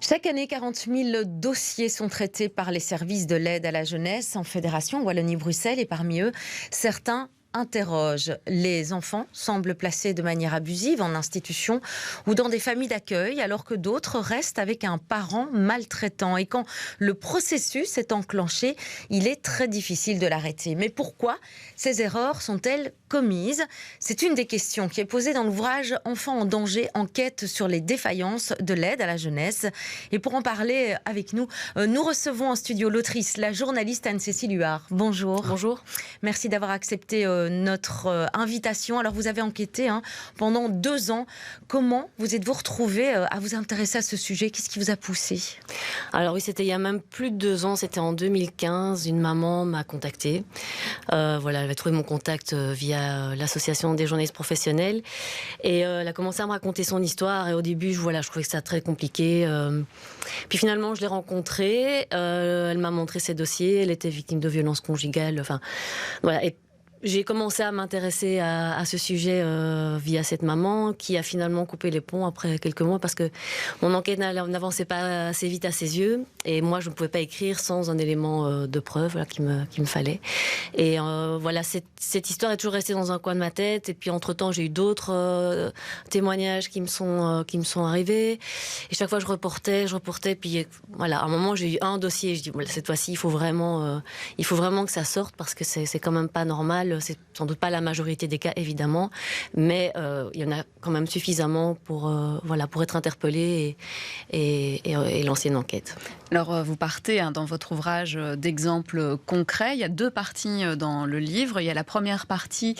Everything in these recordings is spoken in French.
Chaque année, 40 000 dossiers sont traités par les services de l'aide à la jeunesse en Fédération Wallonie-Bruxelles et parmi eux, certains interrogent. Les enfants semblent placés de manière abusive en institution ou dans des familles d'accueil alors que d'autres restent avec un parent maltraitant. Et quand le processus est enclenché, il est très difficile de l'arrêter. Mais pourquoi ces erreurs sont-elles commises? C'est une des questions qui est posée dans l'ouvrage Enfants en danger, enquête sur les défaillances de l'aide à la jeunesse. Et pour en parler avec nous, nous recevons en studio l'autrice, la journaliste Anne-Cécile Huard. Bonjour. Bonjour. Merci d'avoir accepté notre invitation. Alors vous avez enquêté pendant 2 ans. Comment vous êtes-vous retrouvée à vous intéresser à ce sujet? Qu'est-ce qui vous a poussé? Alors oui, c'était il y a même plus de 2 ans, c'était en 2015. Une maman m'a contactée. Elle avait trouvé mon contact via l'association des journalistes professionnels. Et elle a commencé à me raconter son histoire. Et au début, je trouvais que c'était très compliqué. Puis finalement, je l'ai rencontrée. Elle m'a montré ses dossiers. Elle était victime de violences conjugales. Et j'ai commencé à m'intéresser à ce sujet via cette maman qui a finalement coupé les ponts après quelques mois parce que mon enquête n'avançait pas assez vite à ses yeux et moi je ne pouvais pas écrire sans un élément de preuve qu'il me fallait. Et cette histoire est toujours restée dans un coin de ma tête et puis entre-temps j'ai eu d'autres témoignages qui me sont arrivés et chaque fois je reportais puis à un moment j'ai eu un dossier et je dis cette fois-ci il faut vraiment que ça sorte parce que c'est quand même pas normal. C'est sans doute pas la majorité des cas, évidemment, mais il y en a quand même suffisamment pour être interpellé et lancer une enquête. Alors, vous partez dans votre ouvrage d'exemples concrets. Il y a 2 parties dans le livre. Il y a la première partie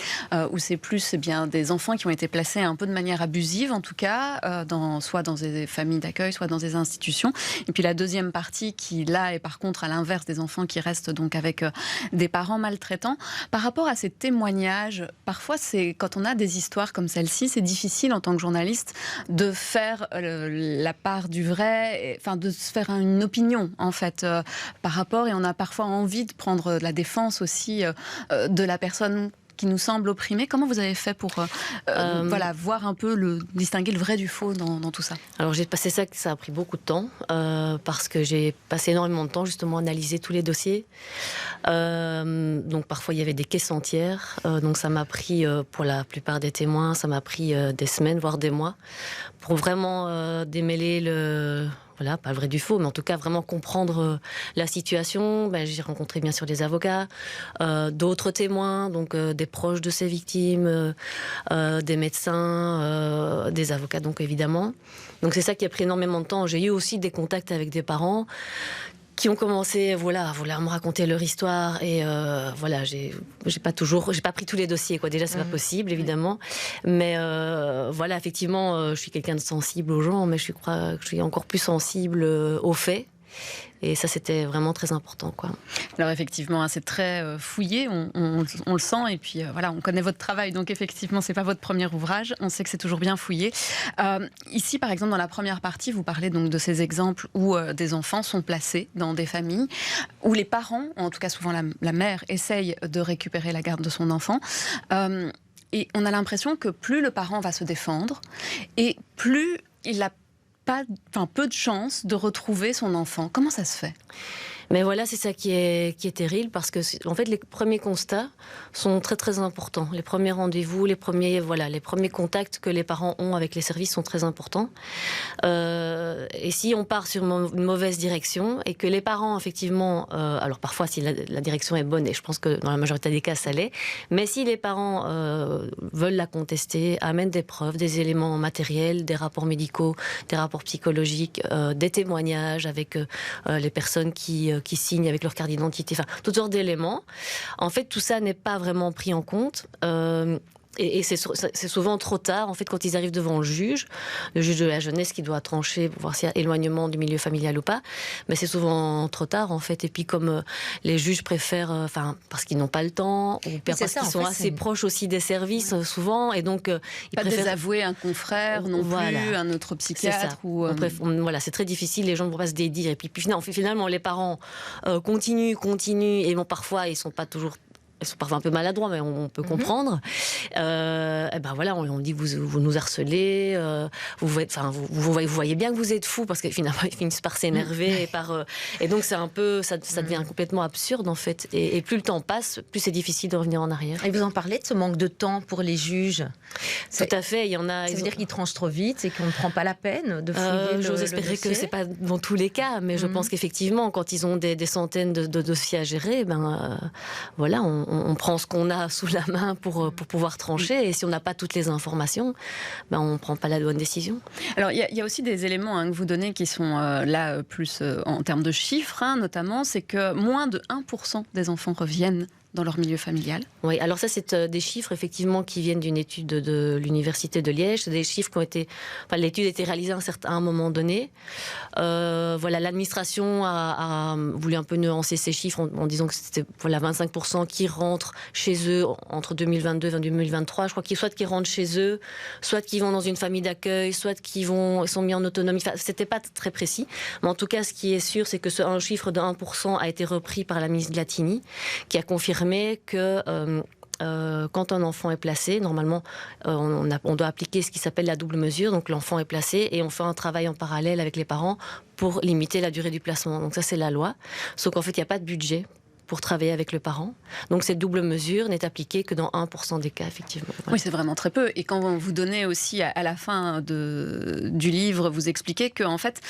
où c'est plus des enfants qui ont été placés un peu de manière abusive, en tout cas, soit dans des familles d'accueil, soit dans des institutions. Et puis la deuxième partie qui, là, est par contre à l'inverse des enfants qui restent donc avec des parents maltraitants. Par rapport à ces témoignages, parfois, quand on a des histoires comme celle-ci, c'est difficile en tant que journaliste de faire la part du vrai, de se faire une opinion en fait par rapport, et on a parfois envie de prendre la défense aussi de la personne qui nous semble opprimée. Comment vous avez fait pour voir un peu distinguer le vrai du faux dans tout ça? Alors j'ai passé ça a pris beaucoup de temps parce que j'ai passé énormément de temps justement à analyser tous les dossiers. Donc parfois il y avait des caisses entières. Donc ça m'a pris, pour la plupart des témoins, ça m'a pris des semaines, voire des mois, pour vraiment démêler pas le vrai du faux, mais en tout cas vraiment comprendre la situation. J'ai rencontré bien sûr des avocats, d'autres témoins, donc des proches de ces victimes, des médecins, des avocats donc évidemment. Donc c'est ça qui a pris énormément de temps. J'ai eu aussi des contacts avec des parents qui ont commencé à me raconter leur histoire et j'ai pas pris tous les dossiers déjà c'est pas possible évidemment, mais effectivement je suis quelqu'un de sensible aux gens, mais je crois que je suis encore plus sensible aux faits. Et ça, c'était vraiment très important, Alors effectivement, c'est très fouillé, on le sent, et puis on connaît votre travail, donc effectivement, c'est pas votre premier ouvrage, on sait que c'est toujours bien fouillé. Ici, par exemple, dans la première partie, vous parlez donc de ces exemples où des enfants sont placés dans des familles, où les parents, en tout cas souvent la mère, essayent de récupérer la garde de son enfant. Et on a l'impression que plus le parent va se défendre, et plus il a peu de chances de retrouver son enfant. Comment ça se fait ? Mais c'est ça qui est terrible, parce que en fait les premiers constats sont très très importants. Les premiers rendez-vous, les premiers contacts que les parents ont avec les services sont très importants. Et si on part sur une mauvaise direction et que les parents effectivement, alors parfois si la direction est bonne, et je pense que dans la majorité des cas ça l'est, mais si les parents veulent la contester, amènent des preuves, des éléments matériels, des rapports médicaux, des rapports psychologiques, des témoignages avec les personnes qui signent avec leur carte d'identité, toutes sortes d'éléments. En fait, tout ça n'est pas vraiment pris en compte. Et c'est souvent trop tard, en fait, quand ils arrivent devant le juge de la jeunesse qui doit trancher pour voir s'il y a éloignement du milieu familial ou pas. Mais c'est souvent trop tard, en fait. Et puis, comme les juges préfèrent, parce qu'ils n'ont pas le temps, ou parce qu'ils sont assez proches aussi des services, souvent, et donc ils préfèrent désavouer un confrère non plus, un autre psychiatre. C'est très difficile, les gens ne vont pas se dédire. Et puis finalement, les parents continuent, et parfois, ils ne sont pas toujours Ils sont parfois un peu maladroits, mais on peut comprendre. Et ben voilà, on dit vous nous harcelez, vous voyez bien que vous êtes fous, parce que finalement ils finissent par s'énerver et donc c'est un peu, ça devient complètement absurde en fait. Et plus le temps passe, plus c'est difficile de revenir en arrière. Et vous en parlez de ce manque de temps pour les juges? Tout à fait, il y en a. Ça veut dire qu'ils tranchent trop vite et qu'on ne prend pas la peine de fouiller J'ose espérer que c'est pas dans tous les cas, mais je pense qu'effectivement, quand ils ont des centaines de dossiers à gérer, voilà, on prend ce qu'on a sous la main pour pouvoir trancher, et si on n'a pas toutes les informations, on ne prend pas la bonne décision. Alors, il y a aussi des éléments que vous donnez qui sont là plus en termes de chiffres, notamment, c'est que moins de 1% des enfants reviennent dans leur milieu familial. Oui, alors ça, c'est des chiffres effectivement qui viennent d'une étude de l'université de Liège. C'est des chiffres qui ont été... Enfin, l'étude a été réalisée à un moment donné. Voilà, l'administration a voulu un peu nuancer ces chiffres en disant que c'était 25% qui rentrent chez eux entre 2022 et 2023. Je crois qu'ils soit qu'ils rentrent chez eux, soit qu'ils vont dans une famille d'accueil, soit qu'ils sont mis en autonomie. Enfin, c'était pas très précis. Mais en tout cas, ce qui est sûr, c'est que un chiffre de 1% a été repris par la ministre Glatini, qui a confirmé que quand un enfant est placé, normalement, on doit appliquer ce qui s'appelle la double mesure. Donc l'enfant est placé et on fait un travail en parallèle avec les parents pour limiter la durée du placement. Donc ça, c'est la loi. Sauf qu'en fait, il n'y a pas de budget pour travailler avec le parent. Donc cette double mesure n'est appliquée que dans 1% des cas, effectivement. Voilà. Oui, c'est vraiment très peu. Et quand vous donnez aussi, à la fin du livre, vous expliquez que, en fait,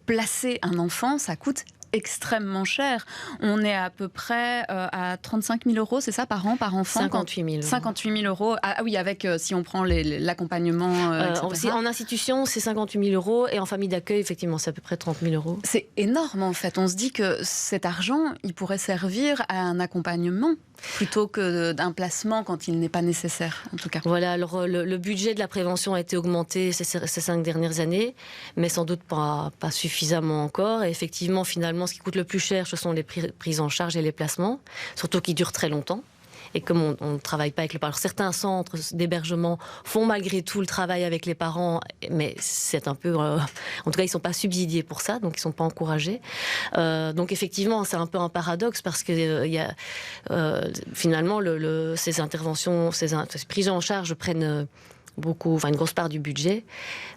placer un enfant, ça coûte extrêmement cher. On est à peu près à 35 000 euros, c'est ça, par an, par enfant? 58 000. 58 000 euros. Ah oui, avec, si on prend l'accompagnement, etc. En institution, c'est 58 000 euros, et en famille d'accueil, effectivement, c'est à peu près 30 000 euros. C'est énorme, en fait. On se dit que cet argent, il pourrait servir à un accompagnement plutôt que d'un placement quand il n'est pas nécessaire, en tout cas. Voilà, alors le budget de la prévention a été augmenté ces 5 dernières années, mais sans doute pas suffisamment encore. Et effectivement, finalement, ce qui coûte le plus cher, ce sont les prises en charge et les placements, surtout qui durent très longtemps. Et comme on ne travaille pas avec les parents, certains centres d'hébergement font malgré tout le travail avec les parents, mais c'est un peu... en tout cas, ils ne sont pas subsidiés pour ça, donc ils ne sont pas encouragés. Donc effectivement, c'est un peu un paradoxe, parce que finalement, ces interventions, ces prises en charge prennent une grosse part du budget.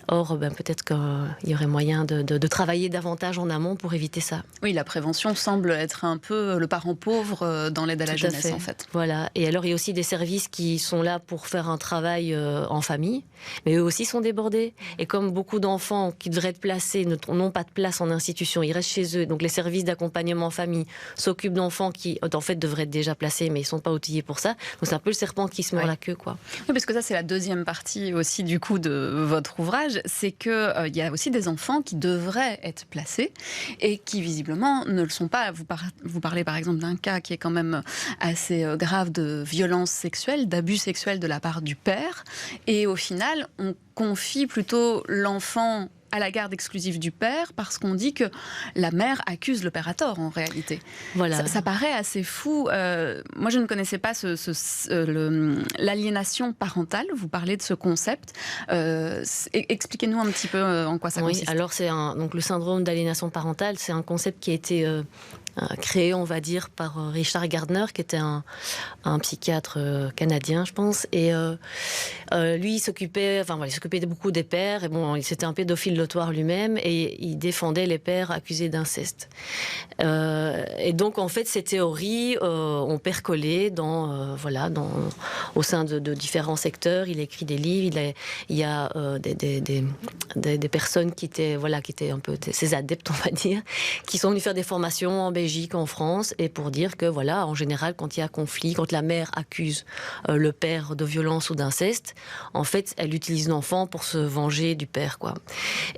Or, peut-être qu'il y aurait moyen de travailler davantage en amont pour éviter ça. Oui, la prévention semble être un peu le parent pauvre dans l'aide à la jeunesse, en fait. Voilà. Et alors, il y a aussi des services qui sont là pour faire un travail en famille, mais eux aussi sont débordés. Et comme beaucoup d'enfants qui devraient être placés n'ont pas de place en institution, ils restent chez eux. Donc, les services d'accompagnement en famille s'occupent d'enfants qui, en fait, devraient être déjà placés, mais ils ne sont pas outillés pour ça. Donc, c'est un peu le serpent qui se mord la queue, quoi. Oui, parce que ça, c'est la deuxième partie aussi, du coup, de votre ouvrage. C'est qu'il y a aussi des enfants qui devraient être placés et qui, visiblement, ne le sont pas. Vous parlez, par exemple, d'un cas qui est quand même assez grave de violence sexuelle, d'abus sexuels de la part du père. Et au final, on confie plutôt l'enfant à la garde exclusive du père, parce qu'on dit que la mère accuse le père à tort, en réalité. Voilà. Ça paraît assez fou. Moi, je ne connaissais pas l'aliénation parentale. Vous parlez de ce concept. Expliquez-nous un petit peu en quoi ça consiste. Oui, alors donc le syndrome d'aliénation parentale, c'est un concept qui a été créé, on va dire, par Richard Gardner, qui était un psychiatre canadien, je pense. Et lui, il s'occupait beaucoup des pères. Et bon, c'était un pédophile notoire lui-même, et il défendait les pères accusés d'inceste. Et donc, en fait, ces théories ont percolé au sein de différents secteurs. Il a écrit des livres. Il y a des personnes qui étaient un peu ses adeptes, on va dire, qui sont venus faire des formations en Belgique, en France, et pour dire que, en général, quand il y a conflit, quand la mère accuse le père de violence ou d'inceste, en fait, elle utilise l'enfant pour se venger du père, quoi.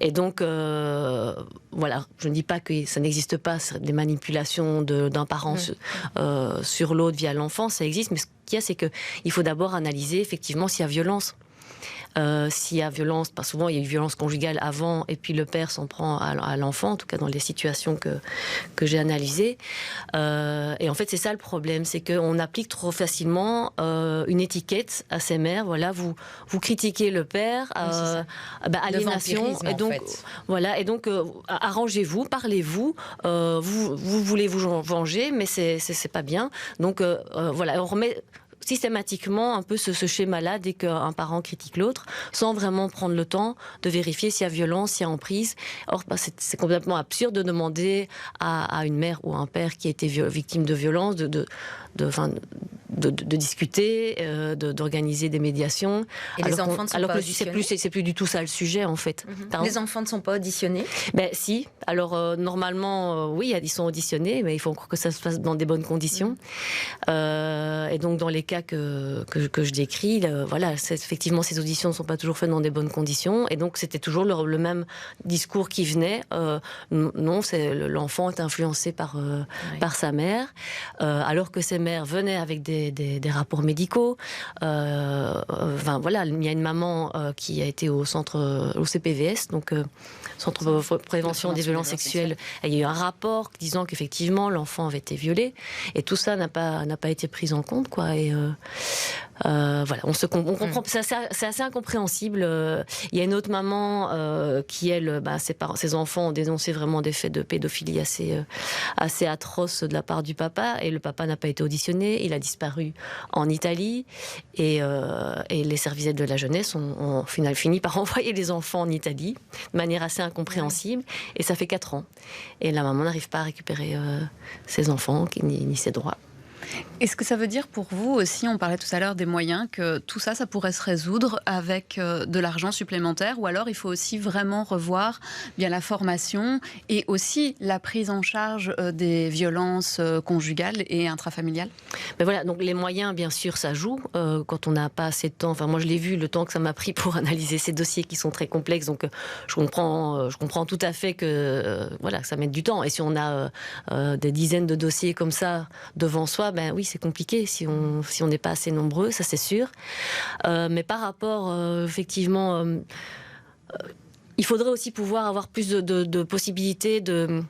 Et donc, je ne dis pas que ça n'existe pas, des manipulations d'un parent sur l'autre via l'enfant, ça existe, mais ce qu'il y a, c'est qu'il faut d'abord analyser, effectivement, s'il y a violence. s'il y a violence, pas souvent il y a eu violence conjugale avant, et puis le père s'en prend à l'enfant, en tout cas dans les situations que j'ai analysées. Et en fait, c'est ça le problème, c'est qu'on applique trop facilement une étiquette à ces mères. Voilà, vous critiquez le père, aliénation, et donc voilà, et donc arrangez-vous, parlez-vous, vous voulez vous venger, mais c'est pas bien. Donc voilà, on remet systématiquement un peu ce schéma-là dès qu'un parent critique l'autre, sans vraiment prendre le temps de vérifier s'il y a violence, s'il y a emprise. Or, c'est complètement absurde de demander à une mère ou un père qui a été victime de violence de discuter, d'organiser des médiations. Et les enfants ne sont pas auditionnés. C'est plus du tout ça le sujet, en fait. Les enfants ne sont pas auditionnés? Si. Alors, normalement, oui, ils sont auditionnés, mais il faut encore que ça se fasse dans des bonnes conditions. Et donc, dans les cas que je décris, voilà, effectivement, ces auditions ne sont pas toujours faites dans des bonnes conditions. Et donc, c'était toujours le même discours qui venait. Non, l'enfant est influencé par sa mère, alors que ses mères venaient avec des rapports médicaux. Voilà, il y a une maman qui a été au CPVS, donc Centre de prévention des violences sexuelles. Il y a eu un rapport disant qu'effectivement l'enfant avait été violé, et tout ça n'a pas été pris en compte, quoi. Et voilà, on comprend. C'est assez incompréhensible. Il y a une autre maman qui, elle, ses enfants ont dénoncé vraiment des faits de pédophilie assez atroces de la part du papa, et le papa n'a pas été auditionné. Il a disparu en Italie, et les services d'aide de la jeunesse ont fini par envoyer les enfants en Italie de manière assez incompréhensible, et ça fait 4 ans. Et la maman n'arrive pas à récupérer ses enfants ni ses droits. Est-ce que ça veut dire pour vous aussi, on parlait tout à l'heure des moyens, que tout ça pourrait se résoudre avec de l'argent supplémentaire, ou alors il faut aussi vraiment revoir bien la formation et aussi la prise en charge des violences conjugales et intrafamiliales? Mais voilà, donc les moyens, bien sûr, ça joue quand on n'a pas assez de temps. Enfin, moi, je l'ai vu, le temps que ça m'a pris pour analyser ces dossiers qui sont très complexes. Donc, je comprends tout à fait que voilà, que ça mette du temps. Et si on a des dizaines de dossiers comme ça devant soi, oui, c'est compliqué si on n'est pas assez nombreux, ça c'est sûr. Mais par rapport, effectivement, il faudrait aussi pouvoir avoir plus de possibilités de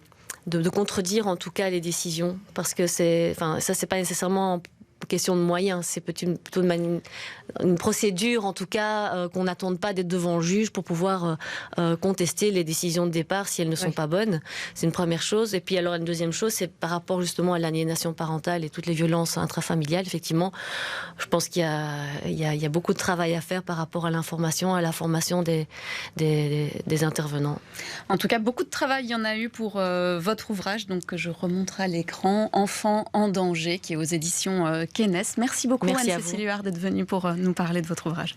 contredire en tout cas les décisions, parce que ça c'est pas nécessairement question de moyens, c'est plutôt une procédure, en tout cas, qu'on n'attende pas d'être devant le juge pour pouvoir contester les décisions de départ si elles ne sont pas bonnes. C'est une première chose. Et puis alors une deuxième chose, c'est par rapport justement à l'aliénation parentale et toutes les violences intrafamiliales. Effectivement, je pense qu'il y a beaucoup de travail à faire par rapport à l'information, à la formation des intervenants. En tout cas, beaucoup de travail il y en a eu pour votre ouvrage, donc que je remonterai à l'écran, Enfants en danger, qui est aux éditions Keness. Merci beaucoup, Anne-Cécile Huard, d'être venue pour nous parler de votre ouvrage.